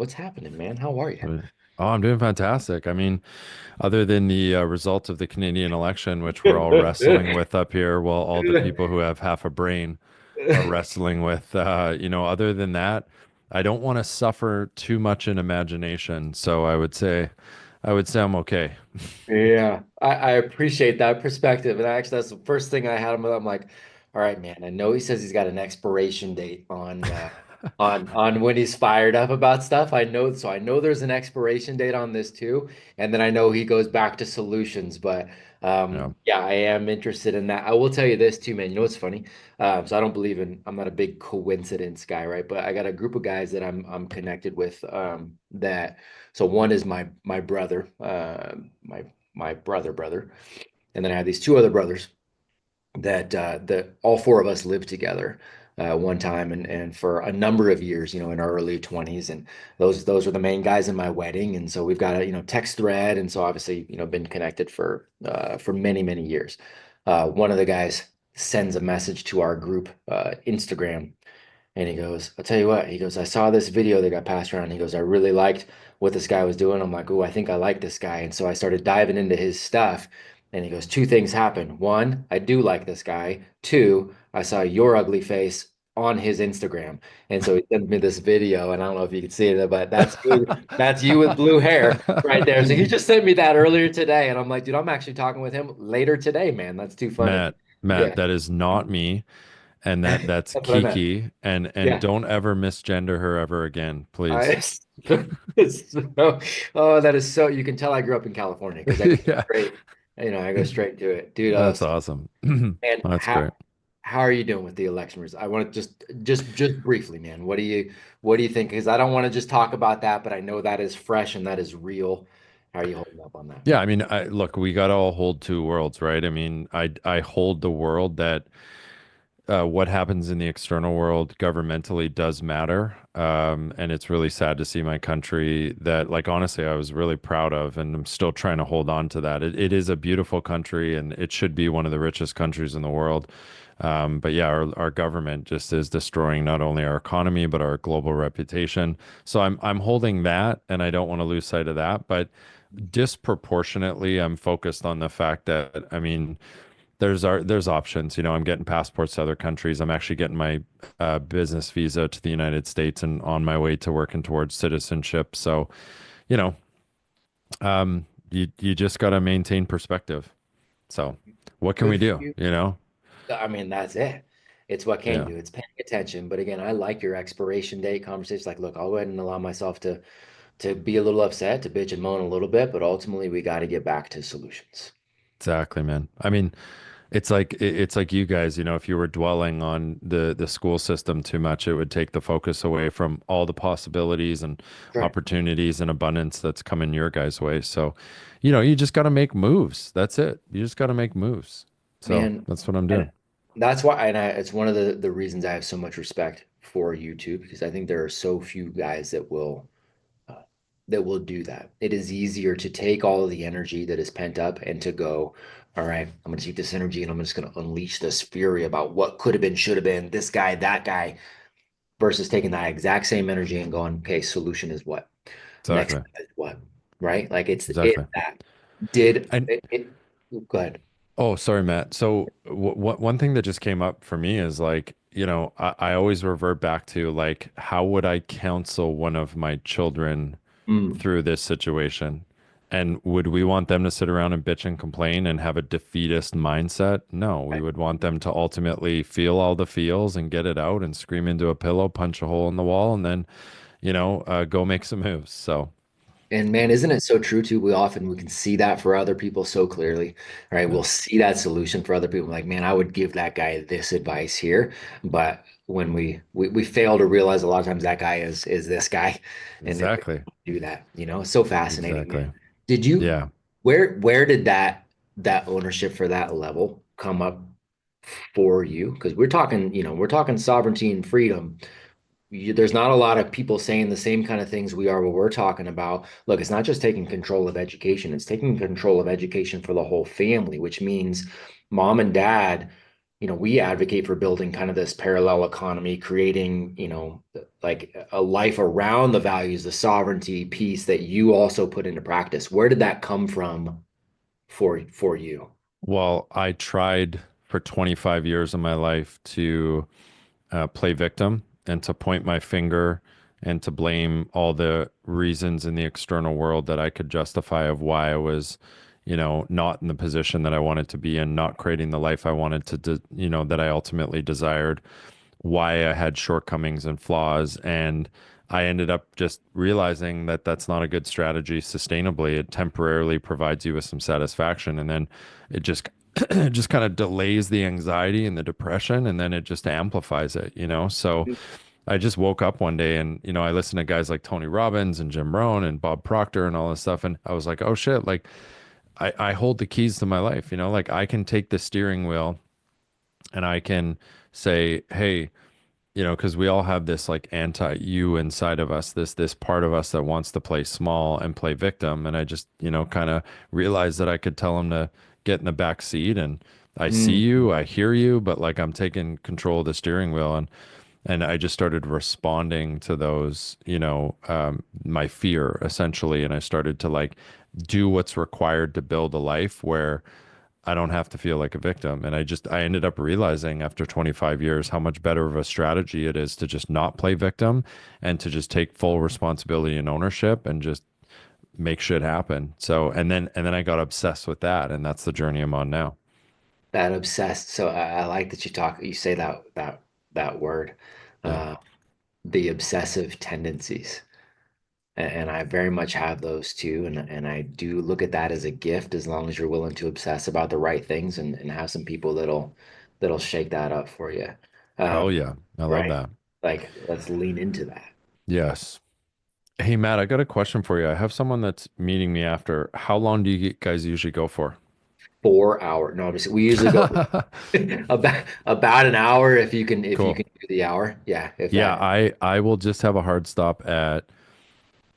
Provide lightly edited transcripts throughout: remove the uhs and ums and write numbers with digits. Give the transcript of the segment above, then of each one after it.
What's happening, man? How are you? Oh, I'm doing fantastic. I mean, other than the results of the Canadian election, which we're all wrestling with up here, while all the people who have half a brain are wrestling with, other than that, I don't want to suffer too much in imagination. So I would say I'm okay. Yeah, I appreciate that perspective. And actually, that's the first thing I had him with. I'm like, all right, man, I know he says he's got an expiration date on when he's fired up about stuff. I know there's an expiration date on this too. And then I know he goes back to solutions. But Yeah. yeah, I am interested in that. I will tell you this too, man. You know what's funny? So I don't believe I'm not a big coincidence guy, right? But I got a group of guys that I'm connected with that so one is my brother, my brother, and then I have these two other brothers that all four of us lived together one time and for a number of years, in our early 20s, and those are the main guys in my wedding, and so we've got a text thread, and so obviously been connected for many years. One of the guys sends a message to our group Instagram, and he goes, I'll tell you what, he goes, I saw this video that got passed around. He goes, I really liked what this guy was doing. I'm like, oh, I think I like this guy. And so I started diving into his stuff. And he goes, two things happened. One, I do like this guy. Two, I saw your ugly face on his Instagram. And so he sent me this video, and I don't know if you can see it, but that's you with blue hair right there. So he just sent me that earlier today. And I'm like, dude, I'm actually talking with him later today, man. That's too funny. Matt, Yeah. that is not me, and that's That's what I meant. Kiki, and Yeah. don't ever misgender her ever again, please. I it's so, oh, that is so you can tell I grew up in California because I go Yeah, straight, I go straight to it. Dude, that's awesome. and That's great. how are you doing with the election results? I want to just briefly, man. What do you think? Because I don't want to just talk about that, but I know that is fresh and that is real. How are you holding up on that? Yeah, I mean, look, we got to all hold two worlds, right? I mean, I hold the world that what happens in the external world governmentally does matter. And it's really sad to see my country that, like, honestly, I was really proud of, and I'm still trying to hold on to that. It is a beautiful country, and it should be one of the richest countries in the world. But yeah, our government just is destroying not only our economy, but our global reputation. So I'm holding that, and I don't want to lose sight of that. But disproportionately, I'm focused on the fact that, I mean, there's options. I'm getting passports to other countries. I'm actually getting my business visa to the United States and on my way to working towards citizenship. So, you know, you just got to maintain perspective. So, what can we Good for do? you. I mean, that's it. It's what can you Yeah, do. It's paying attention. But again, I like your expiration date conversations. Like, look, I'll go ahead and allow myself to be a little upset, to bitch and moan a little bit, but ultimately we got to get back to solutions. exactly, man. I mean, it's like you guys, if you were dwelling on the school system too much, it would take the focus away from all the possibilities and Right. opportunities and abundance that's coming your guys' way. So, you just got to make moves. That's it. You just got to make moves. So Man, that's what I'm and doing. that's why, it's one of the reasons I have so much respect for you too, because I think there are so few guys uh, that will do that. It is easier to take all of the energy that is pent up and to go, all right, I'm going to take this energy and I'm just going to unleash this fury about what could have been, should have been, this guy, that guy, versus taking that exact same energy and going, okay, solution is what? Next Exactly. step is what? Right? Like it's Exactly. that. Did And it, go ahead. oh, sorry, Matt. So one thing that just came up for me is like, I always revert back to like, how would I counsel one of my children Mm. through this situation? And would we want them to sit around and bitch and complain and have a defeatist mindset? No, we Right. would want them to ultimately feel all the feels and get it out and scream into a pillow, punch a hole in the wall, and then, go make some moves. So, And man, isn't it so true too? We can see that for other people so clearly, right? yeah, We'll see that solution for other people. Like, man, I would give that guy this advice here, but when we fail to realize a lot of times that guy is this guy, and then we exactly. do that. It's so fascinating, man. Exactly. Did you Yeah. where did that ownership for that level come up for you? Because we're talking sovereignty and freedom. There's not a lot of people saying the same kind of things we are what we're talking about. Look, it's not just taking control of education, it's taking control of education for the whole family, which means mom and dad. we advocate for building kind of this parallel economy, creating, like a life around the values, the sovereignty piece that you also put into practice. Where did that come from for you? Well, I tried for 25 years of my life to play victim and to point my finger and to blame all the reasons in the external world that I could justify of why I was, not in the position that I wanted to be in, not creating the life I wanted that I ultimately desired, why I had shortcomings and flaws. And I ended up just realizing that that's not a good strategy sustainably. It temporarily provides you with some satisfaction, and then it just it just kind of delays the anxiety and the depression, and then it just amplifies it. So I just woke up one day and, I listened to guys like Tony Robbins and Jim Rohn and Bob Proctor and all this stuff. And I was like, oh shit, like I hold the keys to my life, like I can take the steering wheel and I can say, hey, because we all have this like anti-you inside of us, this part of us that wants to play small and play victim. And I just, kind of realized that I could tell him to get in the back seat and I see Mm. you, I hear you, but like I'm taking control of the steering wheel. And I just started responding to those, my fear essentially. And I started to like do what's required to build a life where I don't have to feel like a victim. And I ended up realizing after 25 years how much better of a strategy it is to just not play victim and to just take full responsibility and ownership and just make shit happen. So, and then I got obsessed with that. And that's the journey I'm on now. That obsessed. So I like that you say that word, Yeah. uh, the obsessive tendencies. And I very much have those too. And I do look at that as a gift as long as you're willing to obsess about the right things and have some people that'll shake that up for you. Hell Um, yeah. I love right. that. Like let's lean into that. Yes. Hey, Matt, I got a question for you. I have someone that's meeting me after. How long do you guys usually go for? 4 hour. No, we usually go about an hour if you can Cool. do the hour. Yeah, if Yeah, that. I will just have a hard stop at,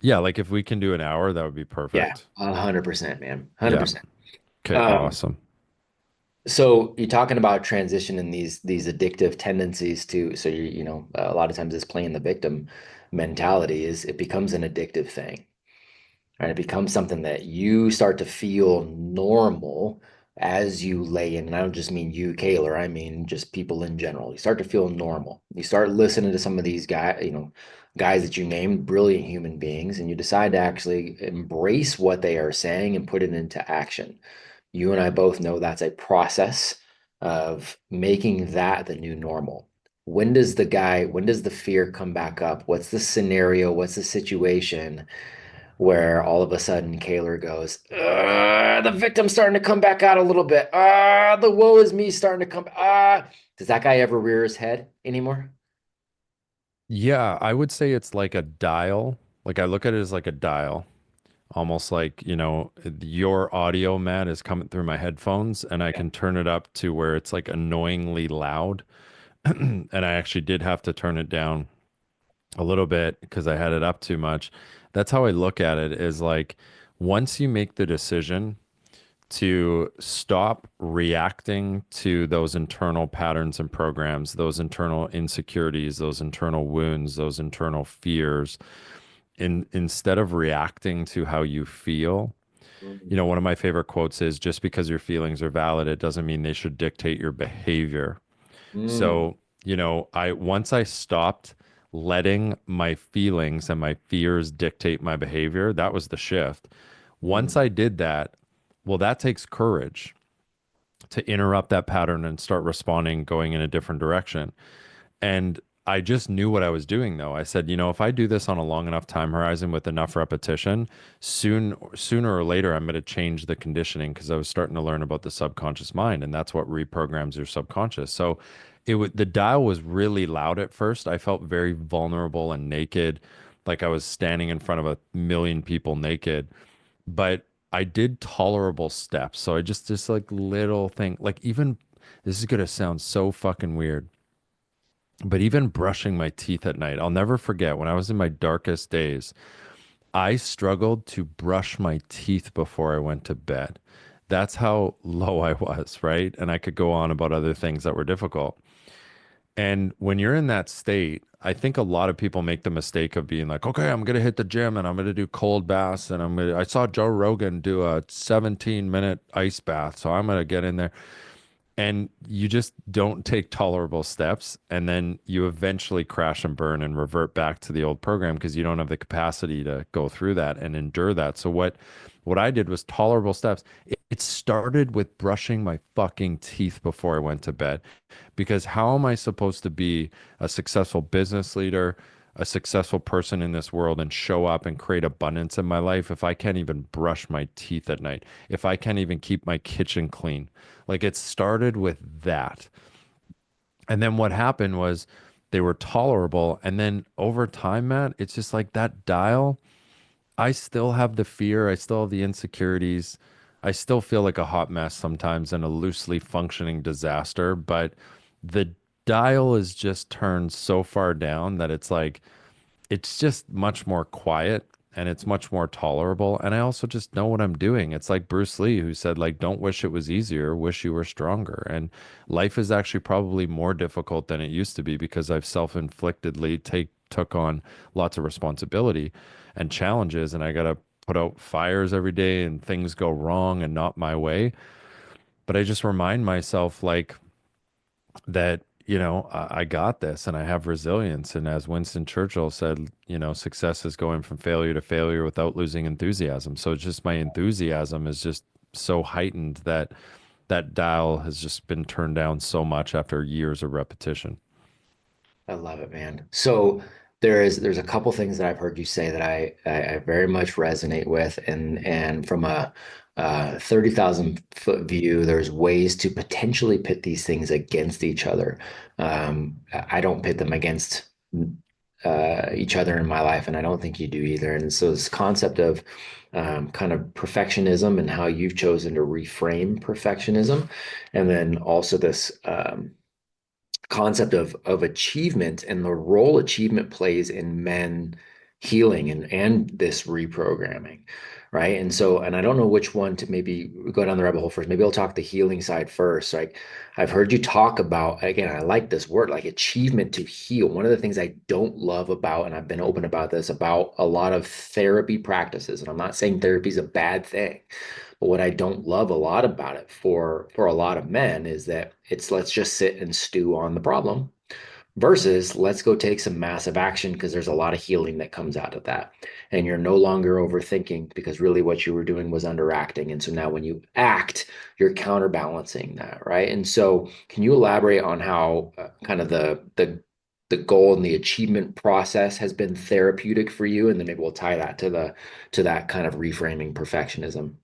yeah, like if we can do an hour, that would be Yeah, perfect. 100%, man. Yeah. 100%. Okay, Um, awesome. so you're talking about transition and these addictive tendencies to, so a lot of times this playing the victim mentality is it becomes an addictive thing. Right? It becomes something that you start to feel normal as you lay in. And I don't just mean you, Kaylor, I mean just people in general. You start to feel normal. You start listening to some of these guys that you named, brilliant human beings, and you decide to actually embrace what they are saying and put it into action. You and I both know that's a process of making that the new normal. When does the fear come back up? What's the scenario? What's the situation where all of a sudden Kaylor goes, the victim's starting to come back out a little bit. The woe is me starting to come. Does that guy ever rear his head anymore? Yeah, I would say it's like a dial. Like I look at it as like a dial, almost like, your audio, Matt, is coming through my headphones and I Yeah. can turn it up to where it's like annoyingly loud. And I actually did have to turn it down a little bit because I had it up too much. That's how I look at it is like once you make the decision to stop reacting to those internal patterns and programs, those internal insecurities, those internal wounds, those internal fears, instead of reacting to how you feel. Mm. One of my favorite quotes is just because your feelings are valid, it doesn't mean they should dictate your behavior. Mm. So, I once I stopped letting my feelings and my fears dictate my behavior, that was the shift. Once Mm. I did that, well, that takes courage to interrupt that pattern and start responding, going in a different direction. And I just knew what I was doing though. I said, if I do this on a long enough time horizon with enough repetition, sooner or later I'm going to change the conditioning because I was starting to learn about the subconscious mind and that's what reprograms your subconscious. So the dial was really loud at first. I felt very vulnerable and naked, like I was standing in front of a million people naked, but I did tolerable steps. So I just like little thing, like even this is going to sound so fucking weird, but even brushing my teeth at night, I'll never forget when I was in my darkest days, I struggled to brush my teeth before I went to bed. That's how low I was, right? And I could go on about other things that were difficult. And when you're in that state, I think a lot of people make the mistake of being like, okay, I'm gonna hit the gym and I'm gonna do cold baths and I saw Joe Rogan do a 17-minute ice bath, so I'm gonna get in there. And you just don't take tolerable steps, and then you eventually crash and burn and revert back to the old program because you don't have the capacity to go through that and endure that. So what I did was tolerable steps. It started with brushing my fucking teeth before I went to bed, because how am I supposed to be a successful business leader, a successful person in this world, and show up and create abundance in my life if I can't even brush my teeth at night, if I can't even keep my kitchen clean? Like, it started with that. And then what happened was they were tolerable. And then over time, Matt, it's just like that dial. I still have the fear. I still have the insecurities. I still feel like a hot mess sometimes and a loosely functioning disaster. But the dial is just turned so far down that it's like, it's just much more quiet and it's much more tolerable. And I also just know what I'm doing. It's like Bruce Lee, who said, like, don't wish it was easier, wish you were stronger. And life is actually probably more difficult than it used to be because I've self-inflictedly took on lots of responsibility and challenges, and I gotta put out fires every day and things go wrong and not my way. But I just remind myself, like, that, I got this and I have resilience. And as Winston Churchill said, success is going from failure to failure without losing enthusiasm. So it's just my enthusiasm is just so heightened that that dial has just been turned down so much after years of repetition. I love it, man. So there's a couple things that I've heard you say that I very much resonate with, and from a 30,000 foot view, there's ways to potentially pit these things against each other. I don't pit them against each other in my life, and I don't think you do either. And so this concept of kind of perfectionism and how you've chosen to reframe perfectionism, and then also this concept of achievement and the role achievement plays in men healing and this reprogramming, right? And so, and I don't know which one to maybe go down the rabbit hole first. Maybe I'll talk the healing side first. Like, I've heard you talk about, again, I like this word, like achievement to heal. One of the things I don't love about, and I've been open about this, about a lot of therapy practices, and I'm not saying therapy is a bad thing, but what I don't love a lot about it for a lot of men is that it's let's just sit and stew on the problem versus let's go take some massive action because there's a lot of healing that comes out of that. And you're no longer overthinking because really what you were doing was underacting. And so now when you act, you're counterbalancing that, right? And so can you elaborate on how kind of the goal and the achievement process has been therapeutic for you? And then maybe we'll tie that to the to that kind of reframing perfectionism.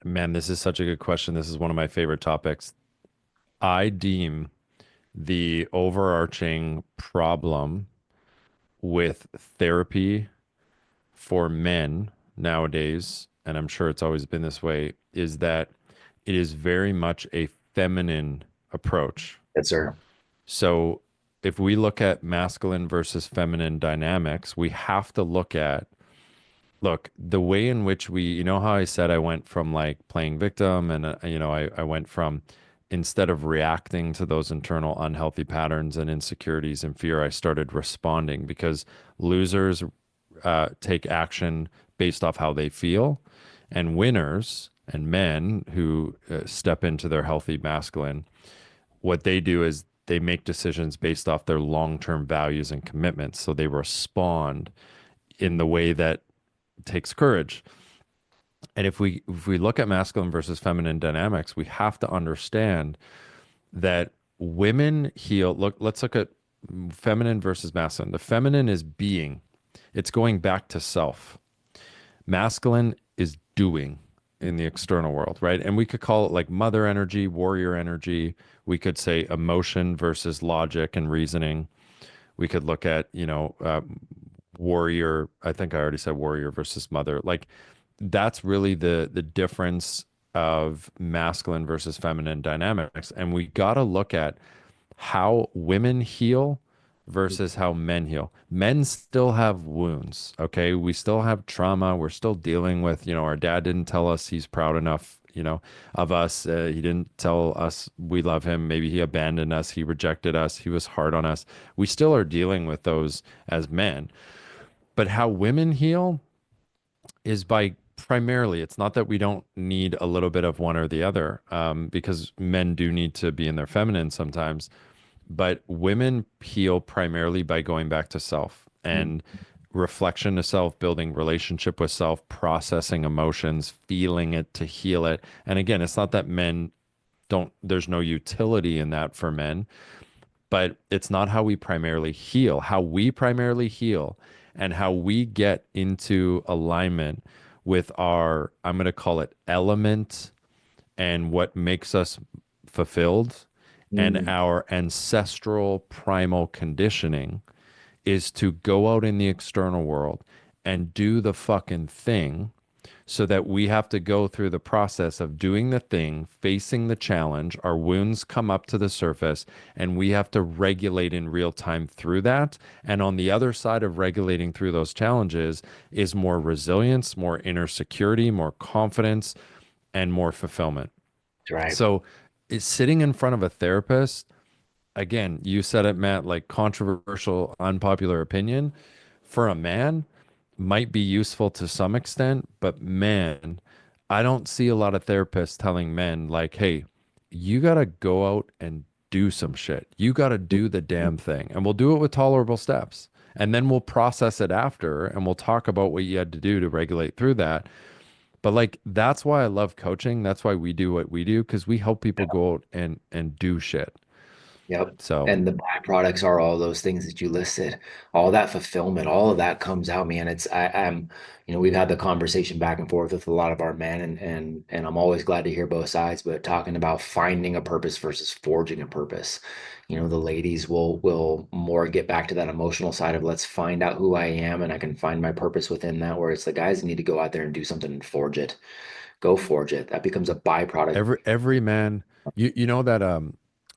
Man, this is such a good question. This is one of my favorite topics. I deem the overarching problem with therapy for men nowadays, and I'm sure it's always been this way, is that it is very much a feminine approach. Yes, sir. So if we look at masculine versus feminine dynamics, we have to look, the way in which you know how I said I went from like playing victim and, I went from, instead of reacting to those internal unhealthy patterns and insecurities and fear, I started responding because losers take action based off how they feel, and winners and men who step into their healthy masculine, what they do is they make decisions based off their long-term values and commitments. So they respond in the way that takes courage. And if we look at masculine versus feminine dynamics, we have to understand that women heal. Look, let's look at feminine versus masculine. The feminine is being. It's going back to self. Masculine is doing in the external world, right? And we could call it like mother energy, warrior energy. We could say emotion versus logic and reasoning. We could look at, warrior. I think I already said warrior versus mother. Like, that's really the difference of masculine versus feminine dynamics. And we got to look at how women heal versus how men heal. Men still have wounds, okay? We still have trauma. We're still dealing with, our dad didn't tell us he's proud enough, of us. He didn't tell us we love him. Maybe he abandoned us. He rejected us. He was hard on us. We still are dealing with those as men. But how women heal is by primarily, it's not that we don't need a little bit of one or the other, because men do need to be in their feminine sometimes, but women heal primarily by going back to self Mm. and reflection to self, building relationship with self, processing emotions, feeling it to heal it. And again, it's not that men don't, there's no utility in that for men, but it's not how we primarily heal. How we primarily heal and how we get into alignment with our, I'm going to call it element and what makes us fulfilled and Mm. our ancestral primal conditioning is to go out in the external world and do the fucking thing so that we have to go through the process of doing the thing, facing the challenge. Our wounds come up to the surface, and we have to regulate in real time through that. And on the other side of regulating through those challenges is more resilience, more inner security, more confidence, and more fulfillment. That's right. So, it's sitting in front of a therapist. Again, you said it, Matt, like controversial, unpopular opinion for a man might be useful to some extent, but man, I don't see a lot of therapists telling men, like, hey, you got to go out and do some shit. You got to do the damn thing. And we'll do it with tolerable steps. And then we'll process it after and we'll talk about what you had to do to regulate through that. But like that's why I love coaching. That's why we do what we do because we help people go out and do shit. Yep. So And the byproducts are all those things that you listed. All that fulfillment, all of that comes out, man. I'm, we've had the conversation back and forth with a lot of our men and I'm always glad to hear both sides, but talking about finding a purpose versus forging a purpose. The ladies will more get back to that emotional side of let's find out who I am and I can find my purpose within that, where it's the guys that need to go out there and do something and forge it. Go forge it. That becomes a byproduct. every man, you know that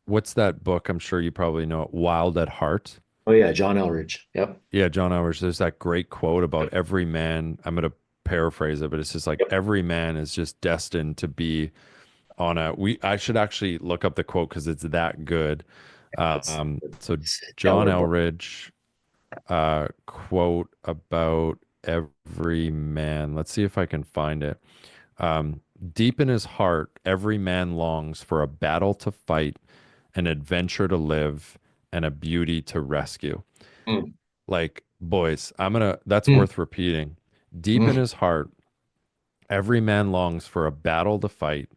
what's that book? I'm sure you probably know it, Wild at Heart. Oh yeah, John Elridge. Yep. Yeah, John Elway. There's that great quote about every man. I'm gonna paraphrase it, but it's just like Yep. every man is just destined to be on a we I should actually look up the quote because it's that good. So It's a John stellar book. Elridge quote about every man. Let's see if I can find it. Um, Deep in his heart, every man longs for a battle to fight, an adventure to live, and a beauty to rescue. Mm, Like, boys, that's mm, worth repeating. Deep in mm, his heart, every man longs for a battle to fight,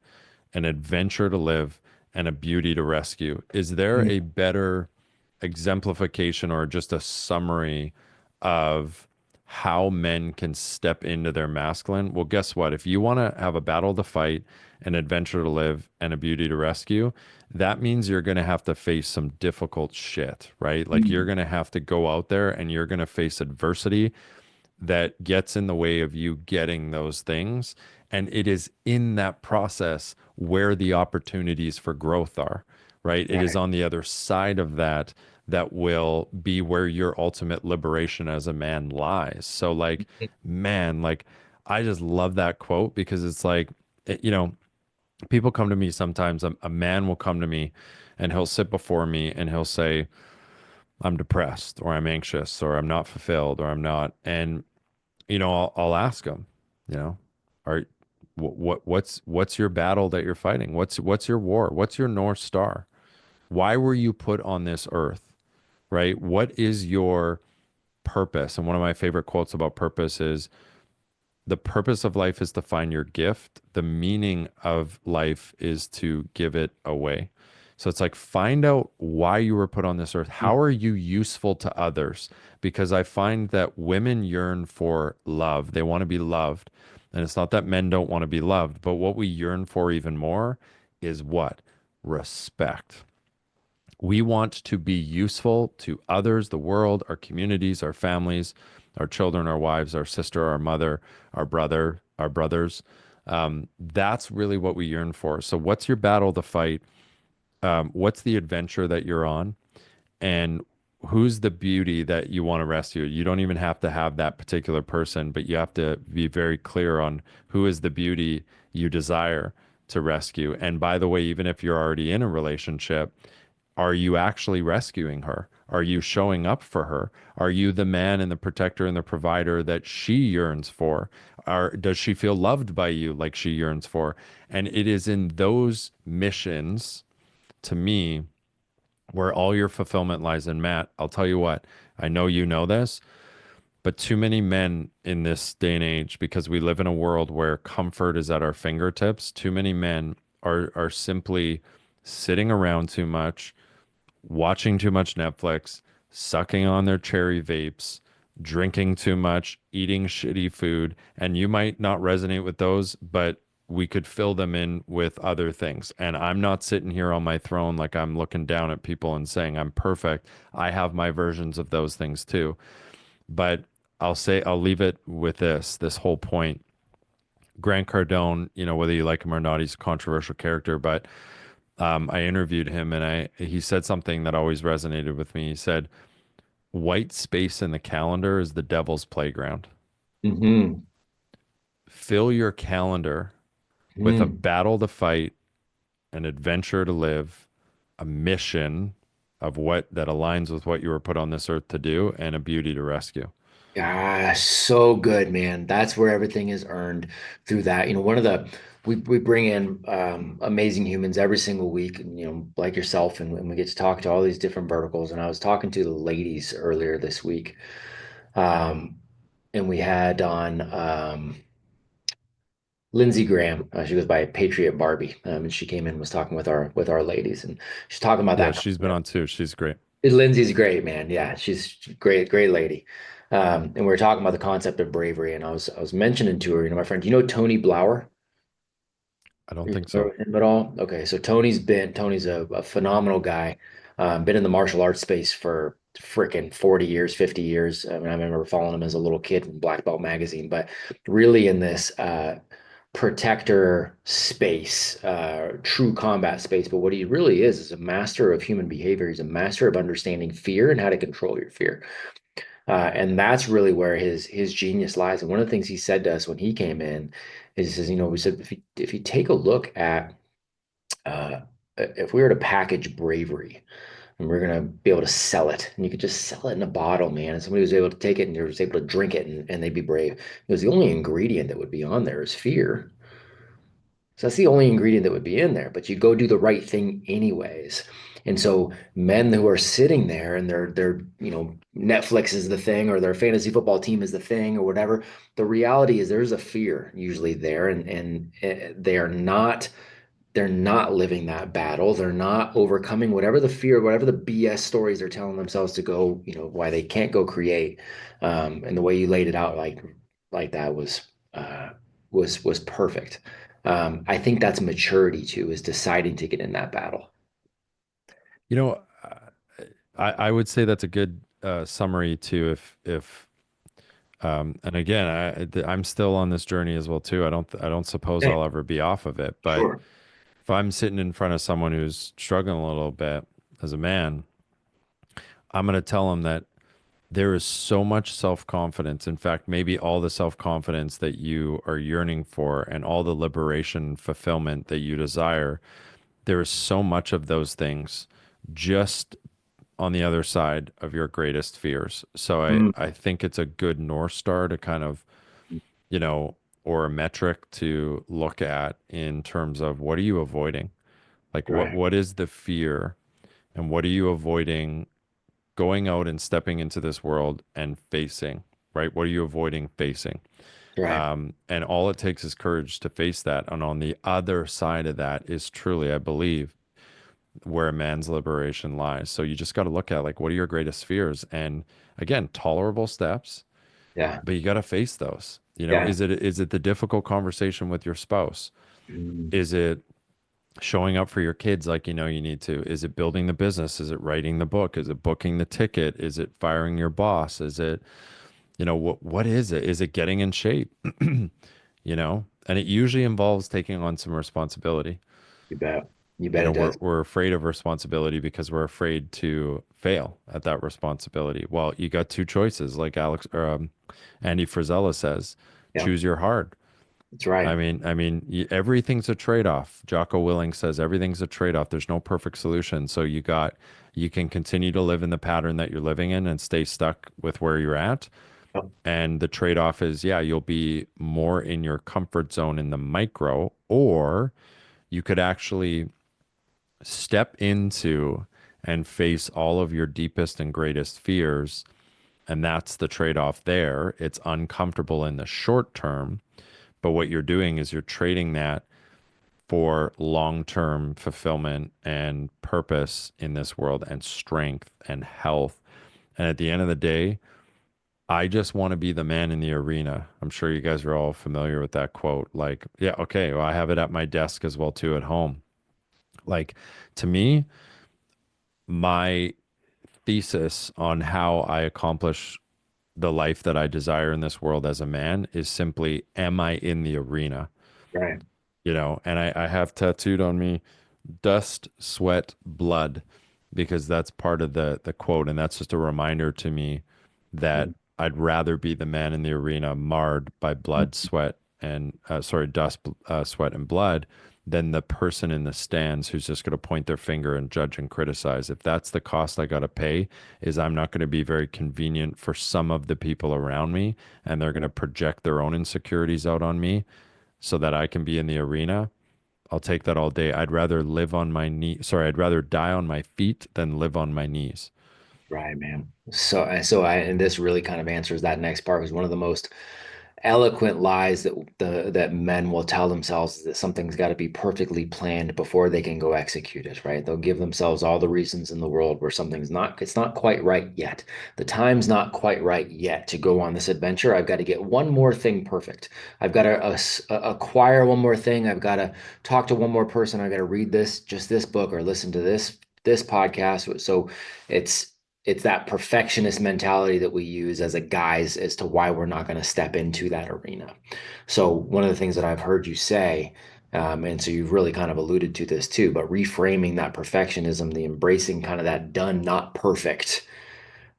an adventure to live, and a beauty to rescue. Is there mm. a better exemplification or just a summary of how men can step into their masculine? Well, guess what? If you want to have a battle to fight, an adventure to live, and a beauty to rescue, that means you're going to have to face some difficult shit, right? Like you're Mm. going to have to go out there and you're going to face adversity that gets in the way of you getting those things. And it is in that process where the opportunities for growth are, right? It is Right. on the other side of that that will be where your ultimate liberation as a man lies. So, like, man, like, I just love that quote because it's like, people come to me sometimes, a man will come to me and he'll sit before me and he'll say, I'm depressed or I'm anxious or I'm not fulfilled or I'm not. And I'll ask them, you know, are what's your battle that you're fighting? What's your war? What's your North Star? Why were you put on this earth? Right? What is your purpose? And one of my favorite quotes about purpose is the purpose of life is to find your gift. The meaning of life is to give it away. So it's like find out why you were put on this earth. How are you useful to others? Because I find that women yearn for love. They want to be loved. And it's not that men don't want to be loved, but what we yearn for even more is what? Respect. We want to be useful to others, the world, our communities, our families, our children, our wives, our sister, our mother, our brother, our brothers. That's really what we yearn for. So, what's your battle to fight? What's the adventure that you're on? And who's the beauty that you want to rescue? You don't even have to have that particular person, but you have to be very clear on who is the beauty you desire to rescue. And by the way, even if you're already in a relationship, are you actually rescuing her? Are you showing up for her? Are you the man and the protector and the provider that she yearns for? Does she feel loved by you like she yearns for? And it is in those missions, to me, where all your fulfillment lies. In Matt, I'll tell you what, I know you know this, but too many men in this day and age, because we live in a world where comfort is at our fingertips, too many men are simply sitting around too much, watching too much Netflix, sucking on their cherry vapes, drinking too much, eating shitty food. And you might not resonate with those, but we could fill them in with other things. And I'm not sitting here on my throne like I'm looking down at people and saying I'm perfect. I have my versions of those things too. But I'll leave it with this whole point. Grant Cardone, whether you like him or not, he's a controversial character, but I interviewed him and he said something that always resonated with me. He said, white space in the calendar is the devil's playground. Hmm. Fill your calendar with a Hmm. battle to fight, an adventure to live, a mission of what that aligns with what you were put on this earth to do, and a beauty to rescue. Gosh, so good, man. That's where everything is earned through that. One of the we bring in amazing humans every single week, and, like yourself, and we get to talk to all these different verticals. And I was talking to the ladies earlier this week, um, and we had on Lindsey Graham. She goes by Patriot Barbie, and she came in and was talking with our ladies, and she's talking about Yeah, that she's been on too. She's great. Lindsay's great, man. Yeah, she's great, great lady. And we were talking about the concept of bravery, and I was mentioning to her, my friend, do you know Tony Blauer? I don't You think familiar so. with him at all? Okay, so Tony's a phenomenal guy. Been in the martial arts space for freaking 40 years, 50 years. I mean, I remember following him as a little kid in Black Belt magazine, but really in this protector space, true combat space. But what he really is a master of human behavior. He's a master of understanding fear and how to control your fear. And that's really where his genius lies. And one of the things he said to us when he came in is, he says, we said, if you take a look at if we were to package bravery and we're gonna be able to sell it, and you could just sell it in a bottle, man, and somebody was able to take it and they was able to drink it and they'd be brave. Because the only ingredient that would be on there is fear. So that's the only ingredient that would be in there, but you go do the right thing anyways. And so men who are sitting there and Netflix is the thing or their fantasy football team is the thing or whatever, the reality is there's a fear usually there and they're not living that battle. They're not overcoming whatever the fear, whatever the BS stories they're telling themselves to go, why they can't go create. And the way you laid it out like that was perfect. I think that's maturity too, is deciding to get in that battle. You know, I would say that's a good summary too. If and again, I'm still on this journey as well too. I don't suppose Hey, I'll ever be off of it. But sure. if I'm sitting in front of someone who's struggling a little bit as a man, I'm going to tell them that there is so much self-confidence. In fact, maybe all the self-confidence that you are yearning for and all the liberation, fulfillment that you desire, there is so much of those things just on the other side of your greatest fears. So I Mm, think it's a good North Star to kind of, you know, or a metric to look at in terms of what are you avoiding? Like right, what is the fear and what are you avoiding going out and stepping into this world and facing, right? What are you avoiding facing? right. And all it takes is courage to face that. And on the other side of that is truly, I believe, where a man's liberation lies. So you just got to look at like, what are your greatest fears? And again, tolerable steps, Yeah, but you got to face those. yeah. Is it the difficult conversation with your spouse? Mm, Is it showing up for your kids like you need to? Is it building the business? Is it writing the book? Is it booking the ticket? Is it firing your boss? Is it, what is it? Is it getting in shape? And it usually involves taking on some responsibility. you bet. You bet it We're does. we're afraid of responsibility because we're afraid to fail at that responsibility. Well, you got two choices, like Andy Frisella says, Yeah, choose your hard. That's right. Everything's a trade-off. Jocko Willing says everything's a trade-off. There's no perfect solution. So you can continue to live in the pattern that you're living in and stay stuck with where you're at. Yep. And the trade-off is, yeah, you'll be more in your comfort zone in the micro, or you could actually step into and face all of your deepest and greatest fears. And that's the trade-off there. It's uncomfortable in the short term, but what you're doing is you're trading that for long-term fulfillment and purpose in this world and strength and health. And at the end of the day, I just want to be the man in the arena. I'm sure you guys are all familiar with that quote. Like, yeah, okay, well, I have it at my desk as well too at home. Like, to me, my thesis on how I accomplish the life that I desire in this world as a man is simply, am I in the arena? Right. And I have tattooed on me dust, sweat, blood, because that's part of the quote, and that's just a reminder to me that Mm. I'd rather be the man in the arena marred by blood, sweat, and dust, sweat, and blood than the person in the stands who's just going to point their finger and judge and criticize. If that's the cost I got to pay, is I'm not going to be very convenient for some of the people around me, and they're going to project their own insecurities out on me so that I can be in the arena. I'll take that all day. I'd rather live on my knee. Sorry, I'd rather die on my feet than live on my knees. Right, man. And this really kind of answers that next part, because one of the most eloquent lies that men will tell themselves is that something's got to be perfectly planned before they can go execute it, right? They'll give themselves all the reasons in the world where it's not quite right yet. The time's not quite right yet to go on this adventure. I've got to get one more thing perfect. I've got to acquire one more thing. I've got to talk to one more person. I've got to read this book or listen to this podcast. So it's it's that perfectionist mentality that we use as a guise as to why we're not going to step into that arena. So one of the things that I've heard you say, and so you've really kind of alluded to this too, but reframing that perfectionism, the embracing kind of that done, not perfect,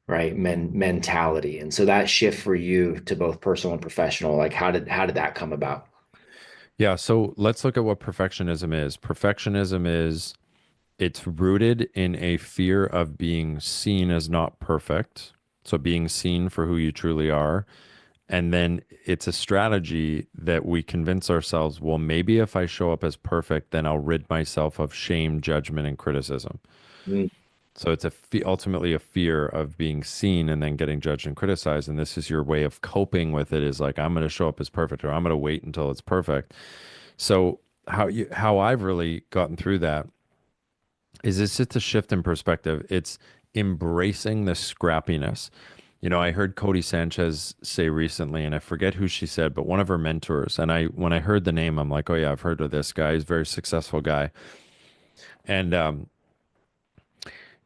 right, mentality. And so that shift for you to both personal and professional, like how did that come about? Yeah, so let's look at what perfectionism is. Perfectionism is it's rooted in a fear of being seen as not perfect. So being seen for who you truly are. And then it's a strategy that we convince ourselves, well, maybe if I show up as perfect, then I'll rid myself of shame, judgment, and criticism. Mm. So it's ultimately a fear of being seen and then getting judged and criticized. And this is your way of coping with it is like, I'm going to show up as perfect or I'm going to wait until it's perfect. So how I've really gotten through that is it's just a shift in perspective. It's embracing the scrappiness. I heard Cody Sanchez say recently, and I forget who she said, but one of her mentors. And when I heard the name, I'm like, oh yeah, I've heard of this guy. He's a very successful guy. And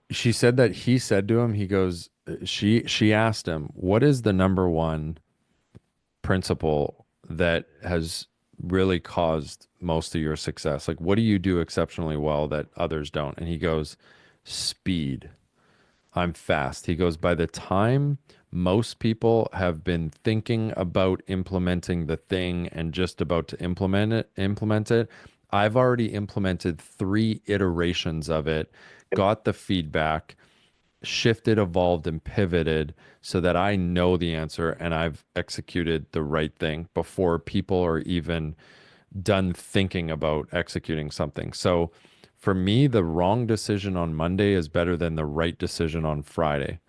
she said that he said to him, he goes, she asked him, what is the number one principle that has really caused most of your success? Like, what do you do exceptionally well that others don't? And he goes, speed. I'm fast. He goes, by the time most people have been thinking about implementing the thing and just about to implement it, I've already implemented 3 iterations of it, got the feedback, shifted, evolved, and pivoted so that I know the answer and I've executed the right thing before people are even done thinking about executing something. So for me, the wrong decision on Monday is better than the right decision on Friday.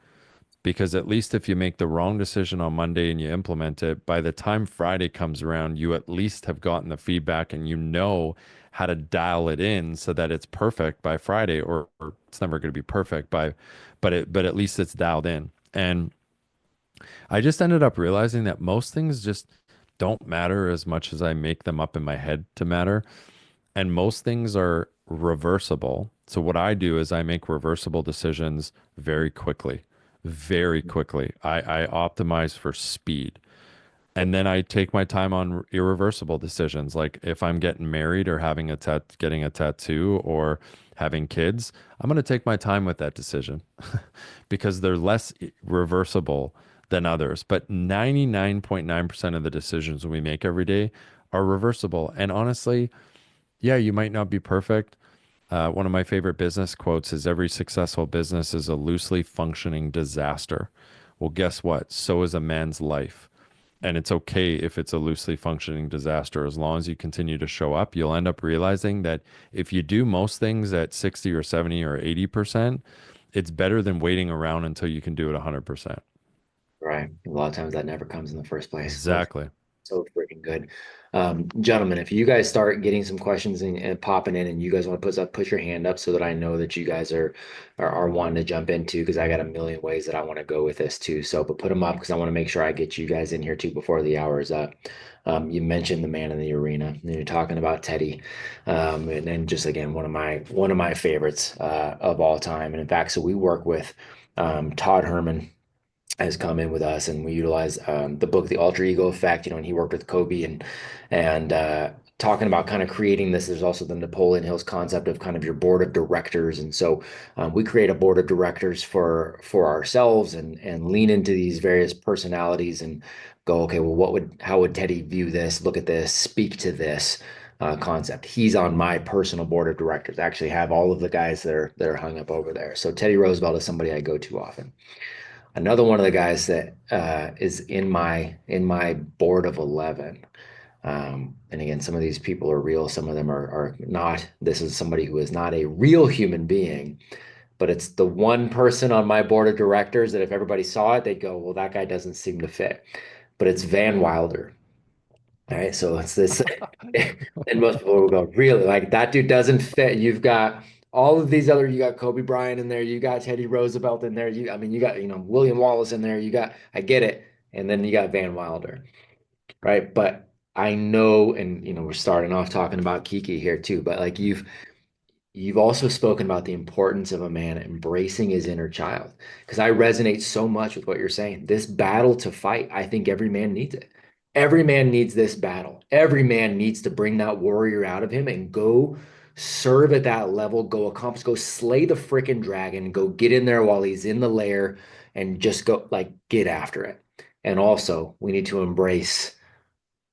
Because at least if you make the wrong decision on Monday and you implement it, by the time Friday comes around, you at least have gotten the feedback and you know how to dial it in so that it's perfect by Friday, or it's never going to be perfect but at least it's dialed in. And I just ended up realizing that most things just don't matter as much as I make them up in my head to matter. And most things are reversible. So what I do is I make reversible decisions very quickly, very quickly. I optimize for speed. And then I take my time on irreversible decisions. Like if I'm getting married or getting a tattoo or having kids, I'm going to take my time with that decision because they're less reversible than others. But 99.9% of the decisions we make every day are reversible. And honestly, yeah, you might not be perfect. One of my favorite business quotes is every successful business is a loosely functioning disaster. Well, guess what? So is a man's life. And it's okay if it's a loosely functioning disaster. As long as you continue to show up, you'll end up realizing that if you do most things at 60 or 70 or 80%, it's better than waiting around until you can do it 100%. Right. A lot of times that never comes in the first place. So Exactly. so freaking good. Gentlemen, if you guys start getting some questions and popping in and you guys want to put your hand up so that I know that you guys are wanting to jump into because I got a million ways that I want to go with this too. So, but put them up because I want to make sure I get you guys in here too before the hour is up. You mentioned the man in the arena, and you're talking about Teddy, and then just again one of my favorites of all time. And in fact, so we work with Todd Herman has come in with us, and we utilize the book The Alter Ego Effect, and he worked with Kobe and talking about kind of creating this. There's also the Napoleon Hill's concept of kind of your board of directors, and so we create a board of directors for ourselves and lean into these various personalities and go, okay, well, how would Teddy view this, look at this, speak to this concept. He's on my personal board of directors. I actually have all of the guys that are hung up over there. So Teddy Roosevelt is somebody I go to often. Another one of the guys that is in my board of 11. And again, some of these people are real, some of them are not. This is somebody who is not a real human being, but it's the one person on my board of directors that if everybody saw it, they'd go, well, that guy doesn't seem to fit. But it's Van Wilder. All right, so it's this, and most people will go, really? Like that dude doesn't fit. You've got all of these other, you got Kobe Bryant in there, you got Teddy Roosevelt in there, I mean, you got, William Wallace in there, I get it. And then you got Van Wilder, right? But I know, and we're starting off talking about Kiki here too, but like you've also spoken about the importance of a man embracing his inner child because I resonate so much with what you're saying. This battle to fight, I think every man needs it. Every man needs this battle. Every man needs to bring that warrior out of him and go serve at that level, go accomplish, go slay the freaking dragon, go get in there while he's in the lair and just go like get after it. And also, we need to embrace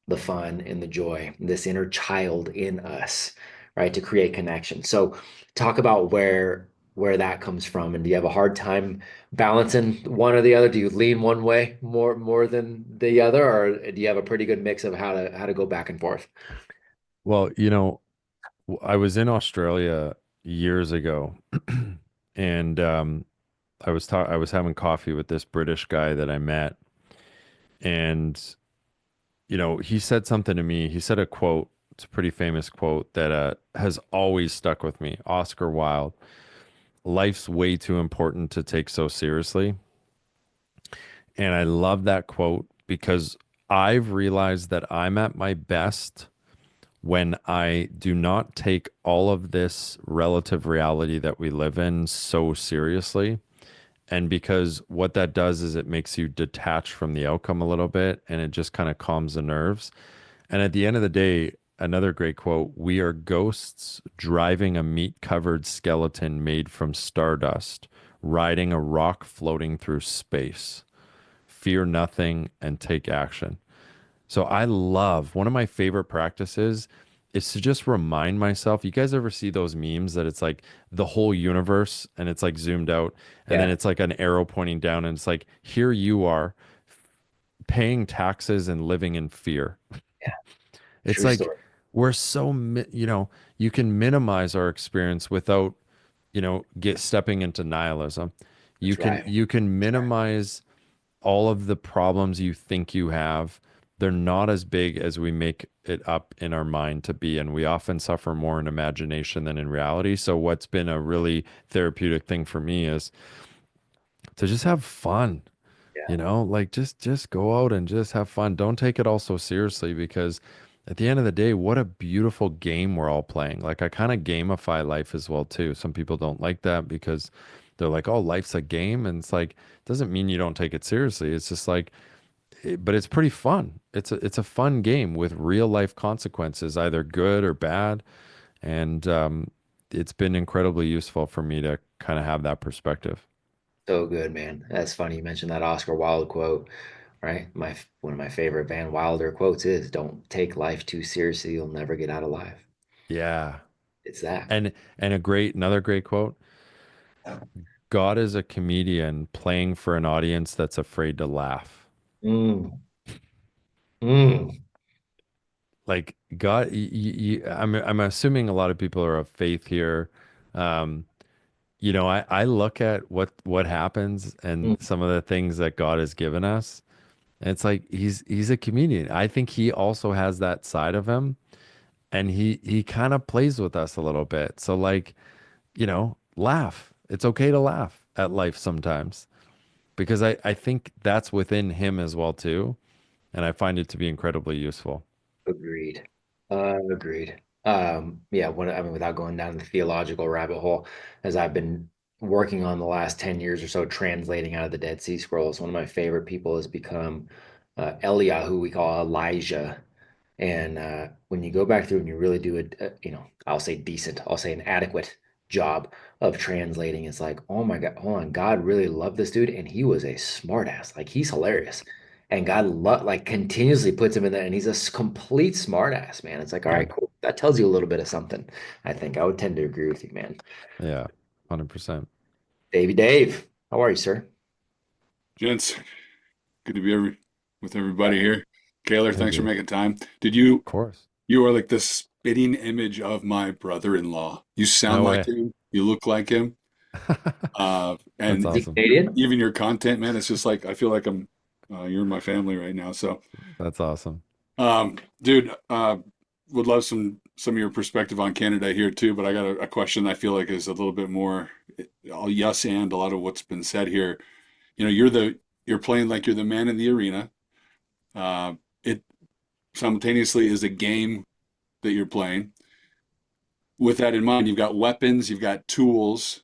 the fun and the joy, this inner child in us, right? To create connection. So talk about where that comes from. And do you have a hard time balancing one or the other? Do you lean one way more than the other, or do you have a pretty good mix of how to go back and forth? Well, I was in Australia years ago, and I was having coffee with this British guy that I met, and he said something to me. He said a quote. It's a pretty famous quote that has always stuck with me. Oscar Wilde, "Life's way too important to take so seriously," and I love that quote because I've realized that I'm at my best when I do not take all of this relative reality that we live in so seriously. And because what that does is it makes you detach from the outcome a little bit and it just kind of calms the nerves. And at the end of the day, another great quote, "We are ghosts driving a meat-covered skeleton made from stardust, riding a rock floating through space. Fear nothing and take action." So I love one of my favorite practices is to just remind myself. You guys ever see those memes that it's like the whole universe and it's like zoomed out and then Yeah, it's like an arrow pointing down and it's like, here you are paying taxes and living in fear. yeah, It's true like story. we're you can minimize our experience without, get stepping into nihilism. That's right. You can That's right. minimize all of the problems you think you have, they're not as big as we make it up in our mind to be. And we often suffer more in imagination than in reality. So, what's been a really therapeutic thing for me is to just have fun, Yeah, like just go out and just have fun. Don't take it all so seriously because at the end of the day, what a beautiful game we're all playing. Like I kind of gamify life as well too. Some people don't like that because they're like, "Oh, life's a game." And it's like doesn't mean you don't take it seriously. It's just like but it's pretty fun. It's a fun game with real life consequences, either good or bad. And it's been incredibly useful for me to kind of have that perspective. So good, man. That's funny. You mentioned that Oscar Wilde quote, right? One of my favorite Van Wilder quotes is, "Don't take life too seriously. You'll never get out alive." Yeah. It's that. And another great quote, God is a comedian playing for an audience that's afraid to laugh. Mm, mm. Like God, I'm assuming a lot of people are of faith here. Um, I look at what happens and Mm. some of the things that God has given us. And it's like he's a comedian. I think he also has that side of him, and he kind of plays with us a little bit. So like, laugh. It's okay to laugh at life sometimes because I think that's within him as well too, and I find it to be incredibly useful. Agreed. Agreed. Yeah, I mean, without going down the theological rabbit hole, as I've been working on the last 10 years or so, translating out of the Dead Sea Scrolls, one of my favorite people has become Eliyahu, who we call Elijah. And when you go back through and you really do I'll say decent, I'll say an adequate job of translating, it's like, oh my God, hold on, God really loved this dude, and he was a smartass. Like he's hilarious, and like continuously puts him in there, and he's a complete smartass, man. It's like, all Yeah. right, cool. That tells you a little bit of something. I think I would tend to agree with you, man. Yeah. 100%. Davey Dave, how are you, sir? Gents, good to be with everybody here. Kaylor, Hey, thanks for dude. making time. Of course. You are like the spitting image of my brother-in-law. You sound No like way. him, you look like him, That's and Is he awesome. Canadian? even your content, man, it's just like I feel like you're in my family right now. So, That's awesome. dude, would love some of your perspective on Canada here too, but I got a question I feel like is a little bit more, all yes and a lot of what's been said here. You know, you're playing like you're the man in the arena. It simultaneously is a game that you're playing. With that in mind, you've got weapons, you've got tools.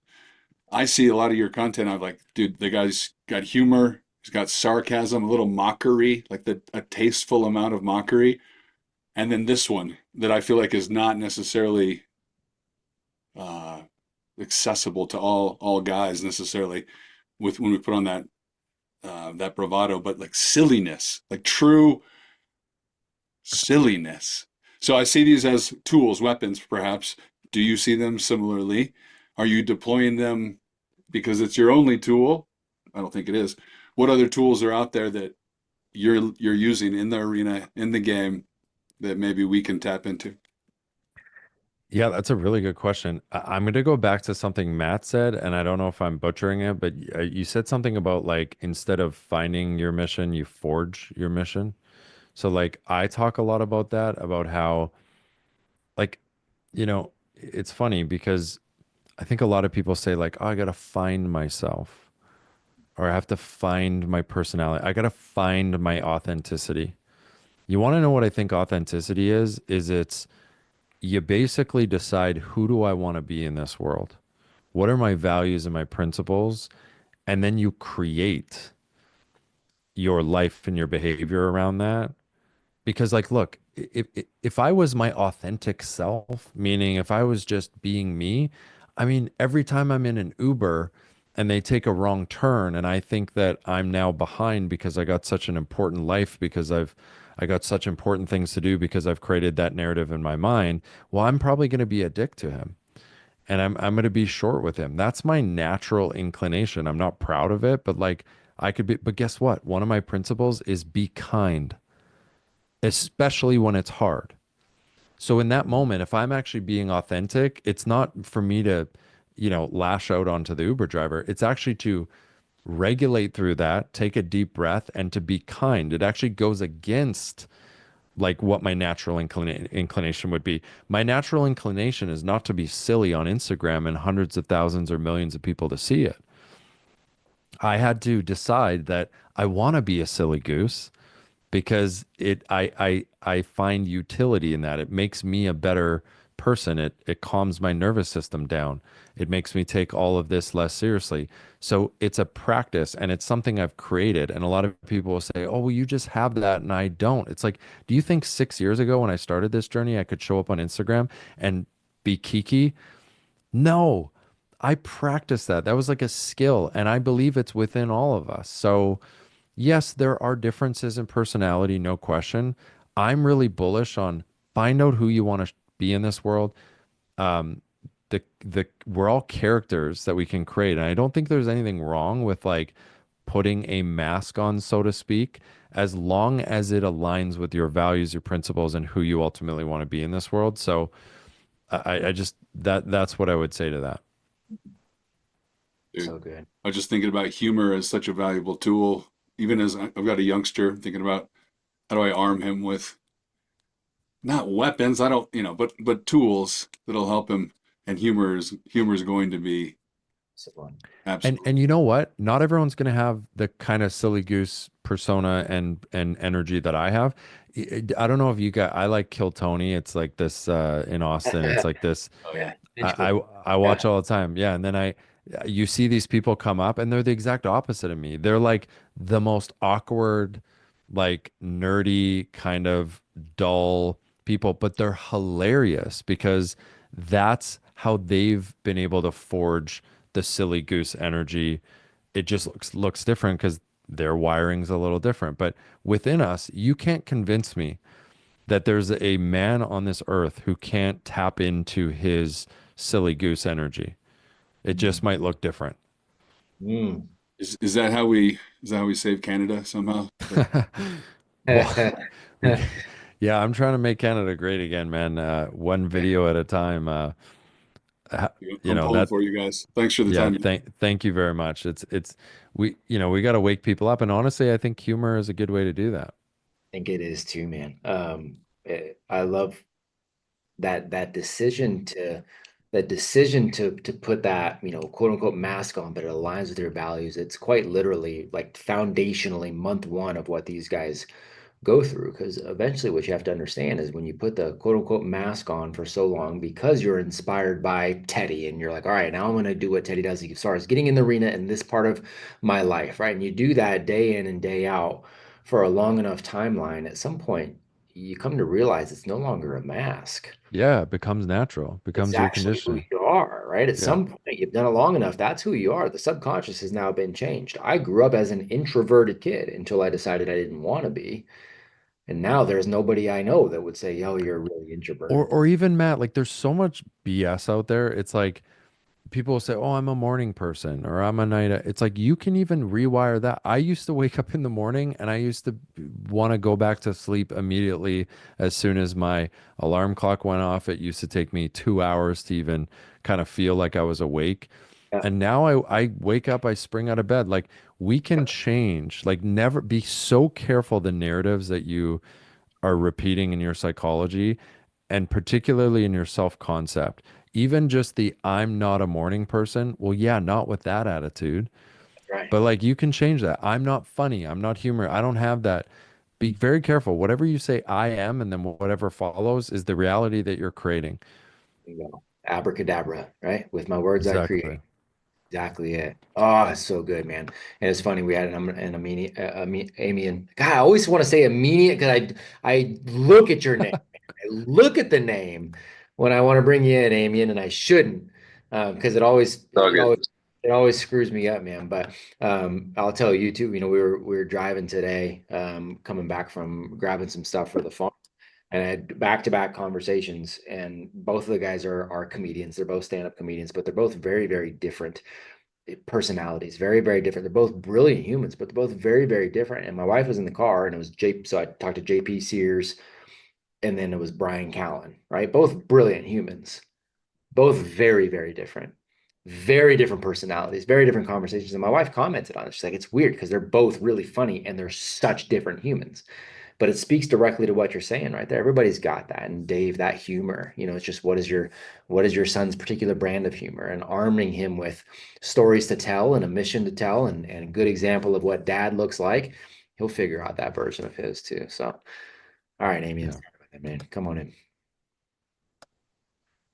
I see a lot of your content. I'm like, dude, the guy's got humor, he's got sarcasm, a little mockery, like a tasteful amount of mockery. And then this one that I feel like is not necessarily uh, accessible to all guys necessarily. With when we put on that bravado, but like silliness, like true silliness. So I see these as tools, weapons, perhaps. Do you see them similarly? Are you deploying them because it's your only tool? I don't think it is. What other tools are out there that you're using in the arena, in the game, that maybe we can tap into? Yeah, that's a really good question. I'm going to go back to something Matt said, and I don't know if I'm butchering it, but you said something about like instead of finding your mission, you forge your mission. So like I talk a lot about that, about how like, it's funny because I think a lot of people say like, oh, I got to find myself or I have to find my personality. I got to find my authenticity. You want to know what I think authenticity is? It's you basically decide who do I want to be in this world? What are my values and my principles? And then you create your life and your behavior around that. Because, like, look, if I was my authentic self, meaning if I was just being me, I mean, every time I'm in an Uber and they take a wrong turn and I think that I'm now behind because I got such an important life because I got such important things to do because I've created that narrative in my mind, well, I'm probably going to be a dick to him and I'm going to be short with him. That's my natural inclination. I'm not proud of it, but like I could be, but guess what? One of my principles is be kind, especially when it's hard. So in that moment, if I'm actually being authentic, it's not for me to, lash out onto the Uber driver. It's actually to regulate through that, take a deep breath, and to be kind. It actually goes against like what my natural inclination would be. My natural inclination is not to be silly on Instagram and hundreds of thousands or millions of people to see it. I had to decide that I want to be a silly goose because I find utility in that. It makes me a better person. It calms my nervous system down. It makes me take all of this less seriously. So it's a practice and it's something I've created. And a lot of people will say, "Oh, well, you just have that," and I don't. It's like, do you think 6 years ago when I started this journey, I could show up on Instagram and be Kiki? No. I practiced that. That was like a skill, and I believe it's within all of us. So yes, there are differences in personality, no question. I'm really bullish on find out who you want to be in this world. Um, the we're all characters that we can create, and I don't think there's anything wrong with like putting a mask on, so to speak, as long as it aligns with your values, your principles, and who you ultimately want to be in this world. So I just that's what I would say to that. Dude, So good. I was just thinking about humor as such a valuable tool. Even as I've got a youngster, thinking about how do I arm him with not weapons, I don't, but tools that'll help him. And humor is going to be So fun. absolutely. And you know what? Not everyone's going to have the kind of silly goose persona and energy that I have. I don't know if you got. I like Kill Tony. It's like this in Austin. It's like this. Oh yeah. I, Integral. I Yeah. watch all the time. Yeah, and then you see these people come up and they're the exact opposite of me. They're like the most awkward, like nerdy kind of dull people, but they're hilarious because that's how they've been able to forge the silly goose energy. It just looks different because their wiring's a little different. But within us, you can't convince me that there's a man on this earth who can't tap into his silly goose energy. It just Mm. might look different. Mm. Is that how we save Canada somehow? Well, we, yeah, I'm trying to make Canada great again, man. One video at a time. Ha- you I'm know pulling that. for you guys. Thanks for the Yeah, time. thank you very much. It's we got to wake people up, and honestly, I think humor is a good way to do that. Think it is too, man. I love that decision to put that, quote unquote mask on, but it aligns with your values. It's quite literally like foundationally month one of what these guys go through. Because eventually what you have to understand is when you put the quote unquote mask on for so long because you're inspired by Teddy and you're like, all right, now I'm going to do what Teddy does as far as getting in the arena in this part of my life, right? And you do that day in and day out for a long enough timeline, at some point you come to realize it's no longer a mask. Yeah, it becomes natural, It's becomes your actually who conditioning. you are, right? At Yeah. some point, you've done it long enough. That's who you are. The subconscious has now been changed. I grew up as an introverted kid until I decided I didn't want to be. And now there's nobody I know that would say, yo, you're really introverted. Or even Matt, like there's so much BS out there. It's like people will say, "Oh, I'm a morning person," or "I'm a night." It's like you can even rewire that. I used to wake up in the morning and I used to want to go back to sleep immediately as soon as my alarm clock went off. It used to take me 2 hours to even kind of feel like I was awake. Yeah. And now I wake up, I spring out of bed. Like we can change. Like never be so careful the narratives that you are repeating in your psychology and particularly in your self concept. Even just the I'm not a morning person. Well, yeah, not with that attitude, Right. but like you can change that. I'm not funny. I'm not humor. I don't have that. Be very careful. Whatever you say I am, and then whatever follows is the reality that you're creating. There you go. Abracadabra, right? With my words I Exactly. create. Exactly it. Oh, it's so good, man. And it's funny, we had an Amy, and God, I always want to say immediate because I look at your name. I look at the name when I want to bring you in, Amy, and I shouldn't because All good. it always screws me up, man. But I'll tell you too, we were driving today, coming back from grabbing some stuff for the farm. And I had back-to-back conversations, and both of the guys are comedians. They're both stand-up comedians, but they're both very, very different personalities, very, very different. They're both brilliant humans, but they're both very, very different. And my wife was in the car, and it was so I talked to JP Sears, and then it was Brian Callen, right? Both brilliant humans, both very, very different personalities, very different conversations. And my wife commented on it. She's like, it's weird because they're both really funny and they're such different humans. But it speaks directly to what you're saying right there. Everybody's got that. And Dave, that humor, it's just what is your son's particular brand of humor, and arming him with stories to tell and a mission to tell and a good example of what dad looks like. He'll figure out that version of his too. So, all right, Amy, let's Yeah. start with it, man. Come on in.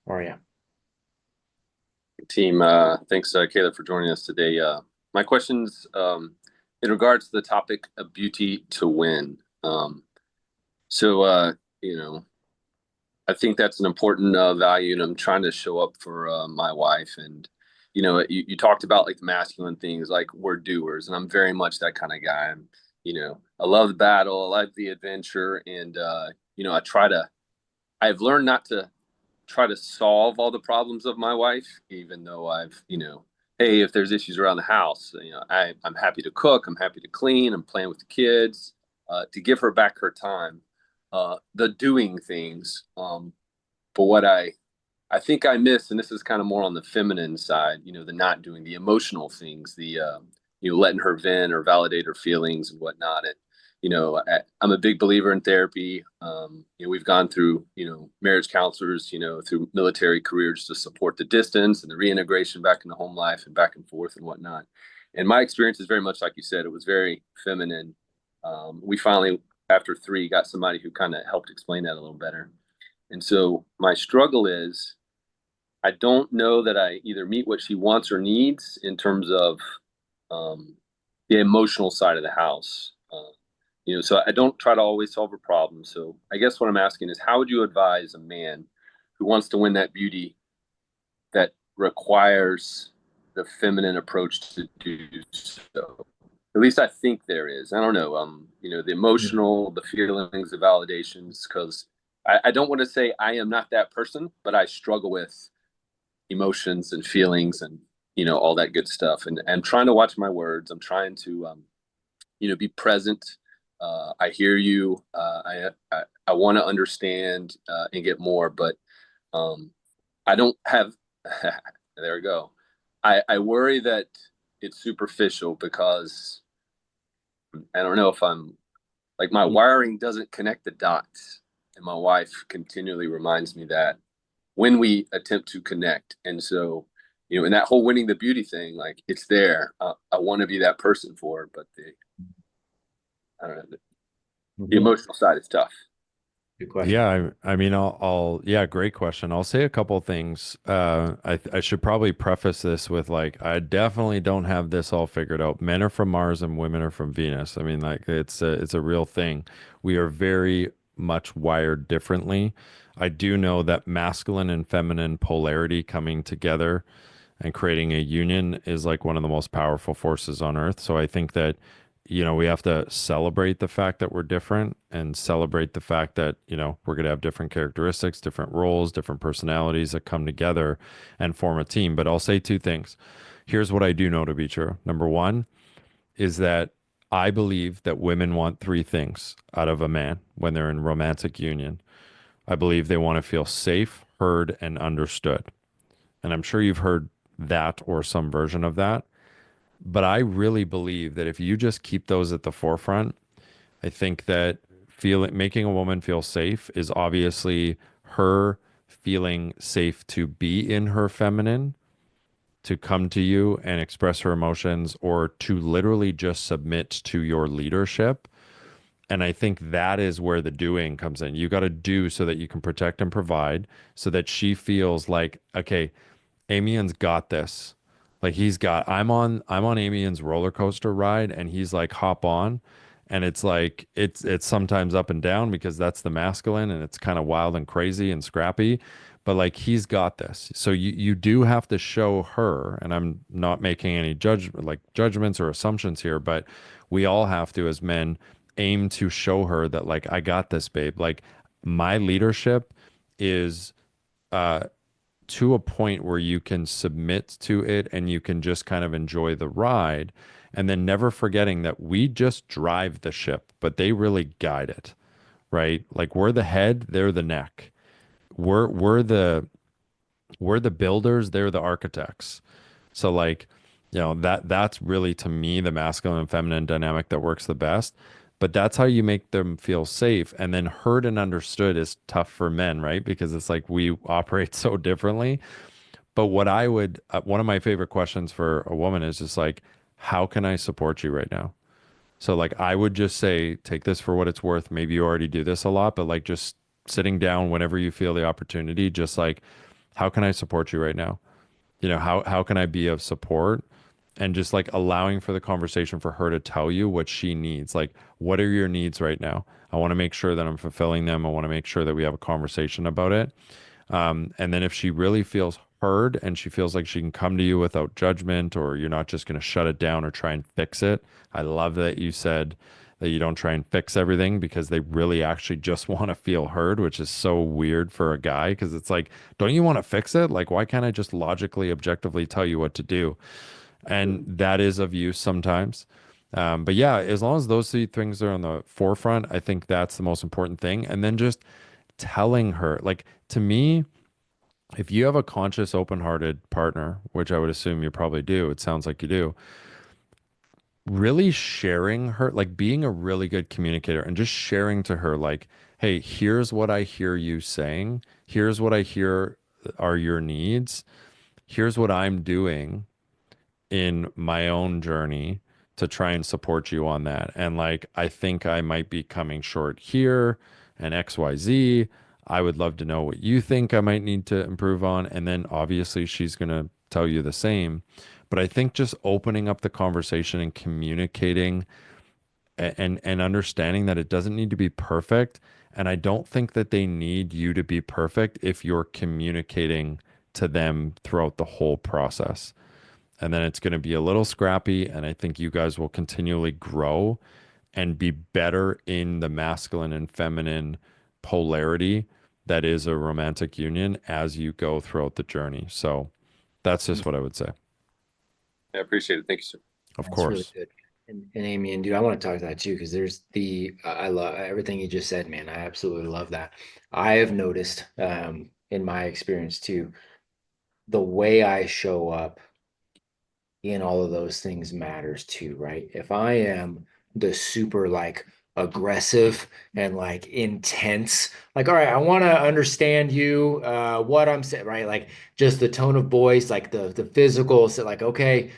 How are you? Team. Thanks, Kaylor, for joining us today. My question's in regards to the topic of beauty to win. So, you know, I think that's an important value, and I'm trying to show up for my wife. And you talked about like the masculine things, like we're doers, and I'm very much that kind of guy. I love the battle, I like the adventure, and I've learned not to try to solve all the problems of my wife, even though hey, if there's issues around the house, I'm happy to cook, I'm happy to clean, I'm playing with the kids, to give her back her time, the doing things. But what I think I miss, and this is kind of more on the feminine side, the not doing the emotional things, the letting her vent or validate her feelings and whatnot. And I'm a big believer in therapy. We've gone through marriage counselors, through military careers to support the distance and the reintegration back into home life and back and forth and whatnot. And my experience is very much like you said. It was very feminine. We finally, after 3, got somebody who kind of helped explain that a little better. And so my struggle is, I don't know that I either meet what she wants or needs in terms of the emotional side of the house. So I don't try to always solve a problem. So I guess what I'm asking is, how would you advise a man who wants to win that beauty that requires the feminine approach to do so? At least I think there is. I don't know. The emotional, the feelings, the validations, because I don't want to say I am not that person, but I struggle with emotions and feelings and all that good stuff, and trying to watch my words. I'm trying to be present. I hear you. I want to understand and get more, but I don't have there we go. I worry that it's superficial, because I don't know if I'm like, my wiring doesn't connect the dots, and my wife continually reminds me that when we attempt to connect. And so, in that whole winning the beauty thing, like, it's there. I want to be that person for her, but I don't know, the emotional side is tough. Good question. Yeah, I mean, yeah, great question. I'll say a couple things. I should probably preface this with, like, I definitely don't have this all figured out. Men are from Mars and women are from Venus. I mean, like, it's a real thing. We are very much wired differently. I do know that masculine and feminine polarity coming together and creating a union is like one of the most powerful forces on earth. So I think that, we have to celebrate the fact that we're different, and celebrate the fact that, we're going to have different characteristics, different roles, different personalities that come together and form a team. But I'll say 2 things. Here's what I do know to be true. Number 1 is that I believe that women want 3 things out of a man when they're in romantic union. I believe they want to feel safe, heard, and understood. And I'm sure you've heard that or some version of that. But I really believe that if you just keep those at the forefront, I think that making a woman feel safe is obviously her feeling safe to be in her feminine, to come to you and express her emotions, or to literally just submit to your leadership. And I think that is where the doing comes in. You got to do so that you can protect and provide, so that she feels like, okay, Amien's got this. Like, I'm on Amien's roller coaster ride, and he's like, hop on. And it's like, it's sometimes up and down, because that's the masculine, and it's kind of wild and crazy and scrappy, but like, he's got this. So you do have to show her, and I'm not making any judgments or assumptions here, but we all have to, as men, aim to show her that, like, I got this, babe. Like, my leadership is to a point where you can submit to it and you can just kind of enjoy the ride, and then never forgetting that we just drive the ship, but they really guide it, right? Like, we're the head, they're the neck. We're the builders, they're the architects. So, like, that's really, to me, the masculine and feminine dynamic that works the best. But that's how you make them feel safe. And then heard and understood is tough for men, right? Because it's like we operate so differently. But one of my favorite questions for a woman is just like, how can I support you right now? So, like, I would just say, take this for what it's worth. Maybe you already do this a lot, but like, just sitting down whenever you feel the opportunity, just like, how can I support you right now? How can I be of support? And just like allowing for the conversation for her to tell you what she needs. Like, what are your needs right now? I want to make sure that I'm fulfilling them. I want to make sure that we have a conversation about it. And then if she really feels heard and she feels like she can come to you without judgment, or you're not just going to shut it down or try and fix it. I love that you said that you don't try and fix everything, because they really actually just want to feel heard, which is so weird for a guy, because it's like, don't you want to fix it? Like, why can't I just logically, objectively tell you what to do? And that is of use sometimes. But yeah, as long as those three things are on the forefront, I think that's the most important thing. And then just telling her, like, to me, if you have a conscious, open-hearted partner, which I would assume you probably do, it sounds like you do, really sharing her, like being a really good communicator and just sharing to her, like, hey, here's what I hear you saying. Here's what I hear are your needs. Here's what I'm doing in my own journey to try and support you on that. And like, I think I might be coming short here and XYZ. I would love to know what you think I might need to improve on. And then obviously she's going to tell you the same. But I think just opening up the conversation and communicating and understanding that it doesn't need to be perfect. And I don't think that they need you to be perfect if you're communicating to them throughout the whole process. And then it's going to be a little scrappy. And I think you guys will continually grow and be better in the masculine and feminine polarity that is a romantic union as you go throughout the journey. So that's just what I would say. I appreciate it. Thank you, sir. Of That's really course. good. And Amy, and dude, I want to talk to that too, because there's I love everything you just said, man. I absolutely love that. I have noticed, in my experience too, the way I show up in all of those things matters too, right? If I am the super like aggressive and like intense, like, all right, I want to understand you, what I'm saying, right? Like just the tone of voice, like the physical, so like, okay,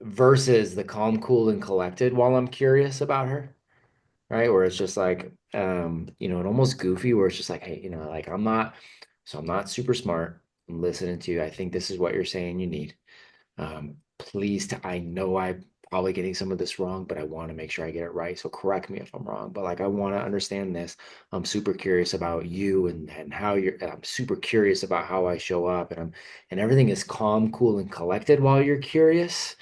versus the calm, cool, and collected while I'm curious about her, right? Where it's just like, and almost goofy, where it's just like, hey, like I'm not super smart. I'm listening to you. I think this is what you're saying you need. Please, I know I'm probably getting some of this wrong, but I want to make sure I get it right. So correct me if I'm wrong. But like, I want to understand this. I'm super curious about you and how and I'm super curious about how I show up, and everything is calm, cool, and collected while you're curious.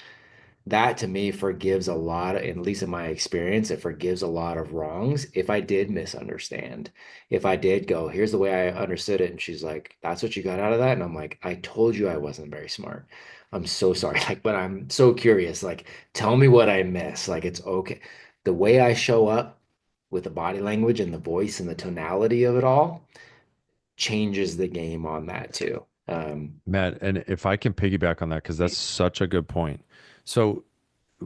That to me forgives a lot, at least in my experience, it forgives a lot of wrongs if I did misunderstand. If I did go, here's the way I understood it, and she's like, that's what you got out of that. And I'm like, I told you I wasn't very smart. I'm so sorry. Like, but I'm so curious. Like, tell me what I missed. Like, it's okay. The way I show up with the body language and the voice and the tonality of it all changes the game on that too. Matt, and if I can piggyback on that, because that's such a good point. So,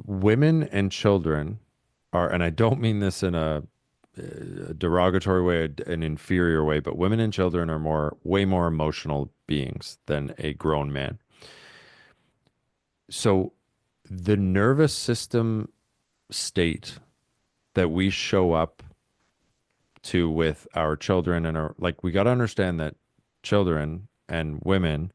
women and children are, and I don't mean this in a derogatory way, an inferior way, but women and children are way more emotional beings than a grown man. So, the nervous system state that we show up to with our children and our, like, we got to understand that children and women,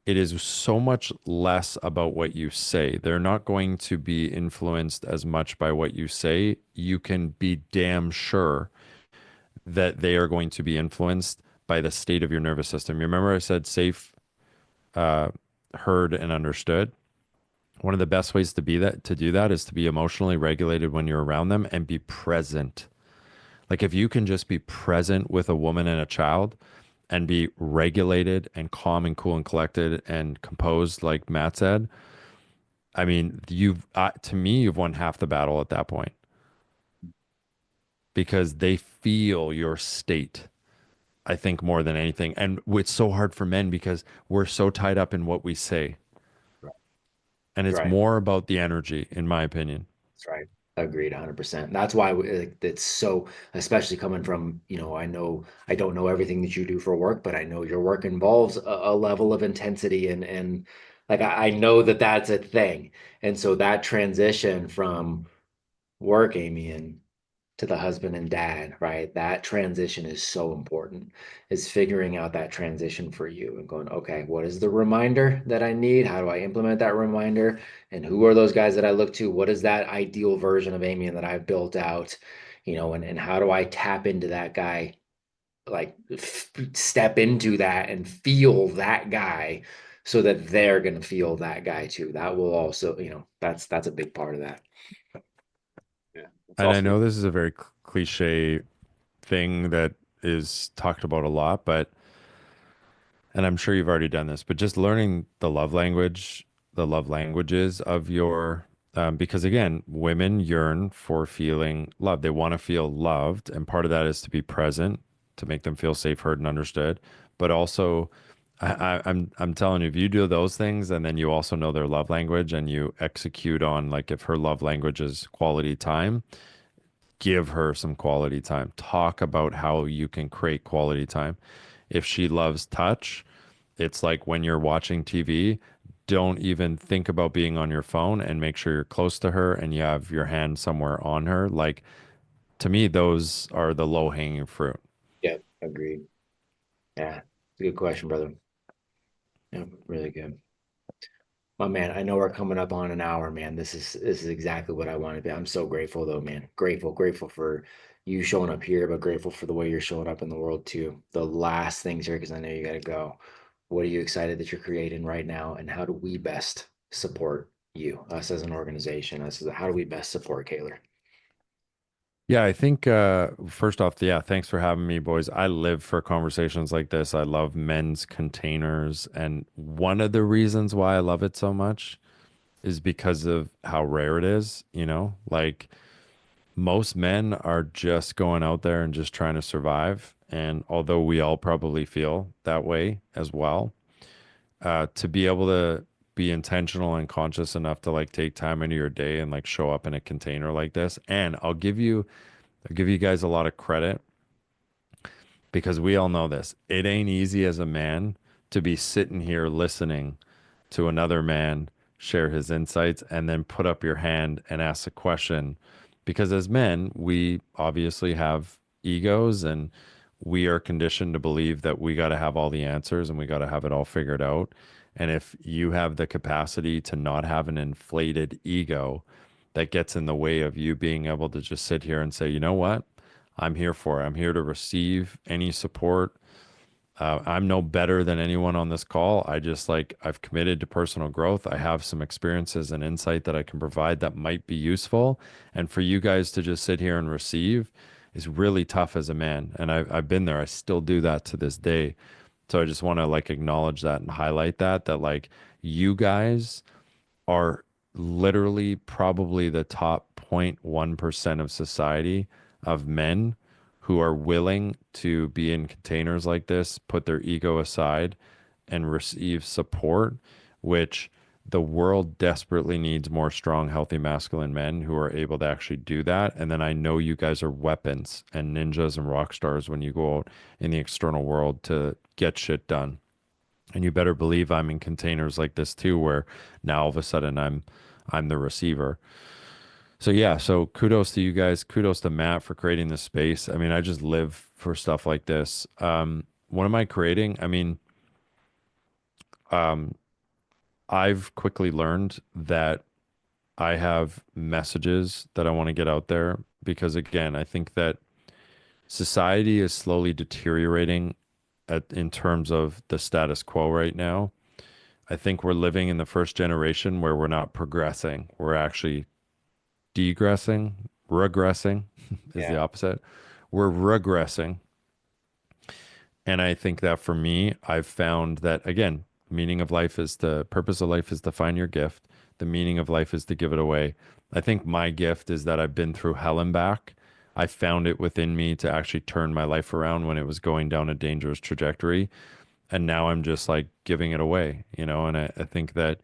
it is so much less about what you say. They're not going to be influenced as much by what you say. You can be damn sure that they are going to be influenced by the state of your nervous system. You remember I said safe, uh, heard, and understood? One of the best ways to do that is to be emotionally regulated when you're around them and be present. Like if you can just be present with a woman and a child and be regulated and calm and cool and collected and composed, like Matt said, I mean, to me, you've won half the battle at that point, because they feel your state, I think, more than anything. And it's so hard for men because we're so tied up in what we say. And it's Right. more about the energy, in my opinion. That's right. Agreed, 100%. That's why it's so, especially coming from, I know I don't know everything that you do for work, but I know your work involves a level of intensity and like I know that that's a thing. And so that transition from work, Amy, and to the husband and dad, right? That transition is so important, is figuring out that transition for you and going, okay, what is the reminder that I need? How do I implement that reminder? And who are those guys that I look to? What is that ideal version of Amy that I've built out? And how do I tap into that guy like step into that and feel that guy so that they're going to feel that guy too. That will also, that's a big part of that. Yeah, it's And I also know this is a very cliche thing that is talked about a lot, but and I'm sure you've already done this, but just learning the love languages of your, because again, women yearn for feeling loved. They want to feel loved. And part of that is to be present, to make them feel safe, heard, and understood. But also, I'm telling you, if you do those things and then you also know their love language and you execute on, like, if her love language is quality time, give her some quality time. Talk about how you can create quality time. If she loves touch, it's like when you're watching TV, don't even think about being on your phone and make sure you're close to her and you have your hand somewhere on her. Like, to me, those are the low hanging fruit. Yeah, agreed. Yeah, it's a good question, brother. Yeah, really good. My man, I know we're coming up on an hour, man. This is exactly what I want to be. I'm so grateful though, man. Grateful for you showing up here, but grateful for the way you're showing up in the world too. The last things here, because I know you gotta go. What are you excited that you're creating right now, and how do we best support you, us as an organization? How do we best support Kaylor? Yeah, I think first off, yeah, thanks for having me, boys. I live for conversations like this. I love men's containers. And one of the reasons why I love it so much is because of how rare it is, you know? Like, most men are just going out there and just trying to survive. And although we all probably feel that way as well, to be able to be intentional and conscious enough to like take time into your day and like show up in a container like this. And I'll give you guys a lot of credit because we all know this. It ain't easy as a man to be sitting here listening to another man share his insights and then put up your hand and ask a question. Because as men, we obviously have egos and we are conditioned to believe that we got to have all the answers and we got to have it all figured out. And if you have the capacity to not have an inflated ego that gets in the way of you being able to just sit here and say, you know what? I'm here for it. I'm here to receive any support. I'm no better than anyone on this call. I just like, I've committed to personal growth. I have some experiences and insight that I can provide that might be useful. And for you guys to just sit here and receive is really tough as a man. And I've been there. I still do that to this day. So I just want to like acknowledge that and highlight that like you guys are literally probably the top 0.1% of society of men who are willing to be in containers like this, put their ego aside, and receive support, which the world desperately needs more strong, healthy, masculine men who are able to actually do that. And then I know you guys are weapons and ninjas and rock stars when you go out in the external world to get shit done. And you better believe I'm in containers like this too, where now all of a sudden I'm the receiver. So yeah, so kudos to you guys. Kudos to Matt for creating this space. I mean, I just live for stuff like this. What am I creating? I mean, um, I've quickly learned that I have messages that I want to get out there because again, I think that society is slowly deteriorating in terms of the status quo right now. I think we're living in the first generation where we're not progressing. We're actually degressing, regressing is the Yeah, opposite. We're regressing. And I think that for me, I've found that again, meaning of life is the purpose of life is to find your gift. The meaning of life is to give it away. I think my gift is that I've been through hell and back. I found it within me to actually turn my life around when it was going down a dangerous trajectory. And now I'm just like giving it away, you know. And I think that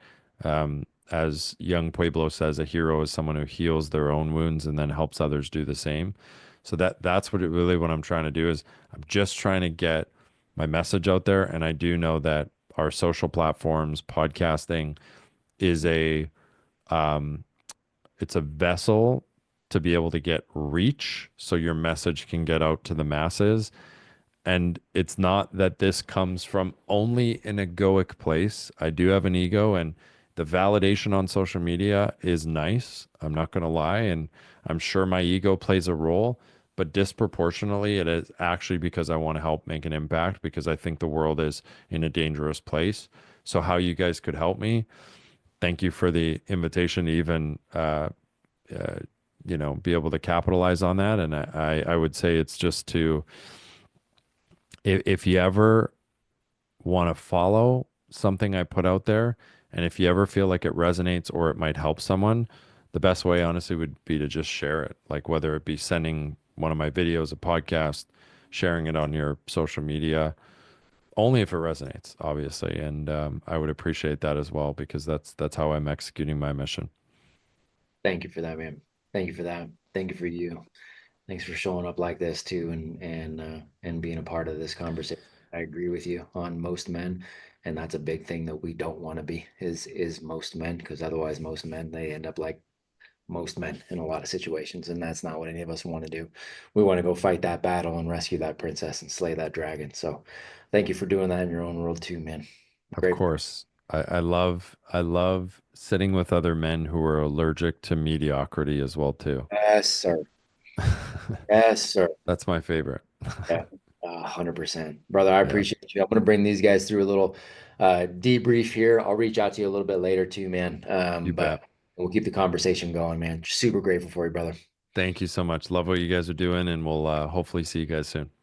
as young Pueblo says, a hero is someone who heals their own wounds and then helps others do the same. So that's what it really what I'm trying to do is I'm just trying to get my message out there. And I do know that our social platforms, podcasting is a um, it's a vessel to be able to get reach so your message can get out to the masses. And it's not that this comes from only an egoic place. I do have an ego, and the validation on social media is nice. I'm not going to lie. And I'm sure my ego plays a role. but disproportionately, it is actually because I want to help make an impact because I think the world is in a dangerous place. So, how you guys could help me? Thank you for the invitation to even, uh, be able to capitalize on that. And I would say it's just to, if you ever want to follow something I put out there, and if you ever feel like it resonates or it might help someone, the best way, honestly, would be to just share it. Like whether it be sending one of my videos, a podcast, sharing it on your social media, only if it resonates, obviously. And I would appreciate that as well because that's how I'm executing my mission. Thank you for that, man. Thank you for that. Thank you for you. Thanks for showing up like this too, and being a part of this conversation. I agree with you on most men, and that's a big thing that we don't want to be is most men, because otherwise most men, they end up like most men in a lot of situations, and that's not what any of us want to do. We want to go fight that battle and rescue that princess and slay that dragon. So thank you for doing that in your own world too, man. Of Great. course. I love sitting with other men who are allergic to mediocrity as well too. Yes, sir. Yes, sir. That's my favorite. Yeah, 100%. Brother, I Yeah, appreciate you. I'm gonna bring these guys through a little debrief here. I'll reach out to you a little bit later too, man. you But bet. we'll keep the conversation going, man. Super grateful for you, brother. Thank you so much. Love what you guys are doing, and we'll hopefully see you guys soon.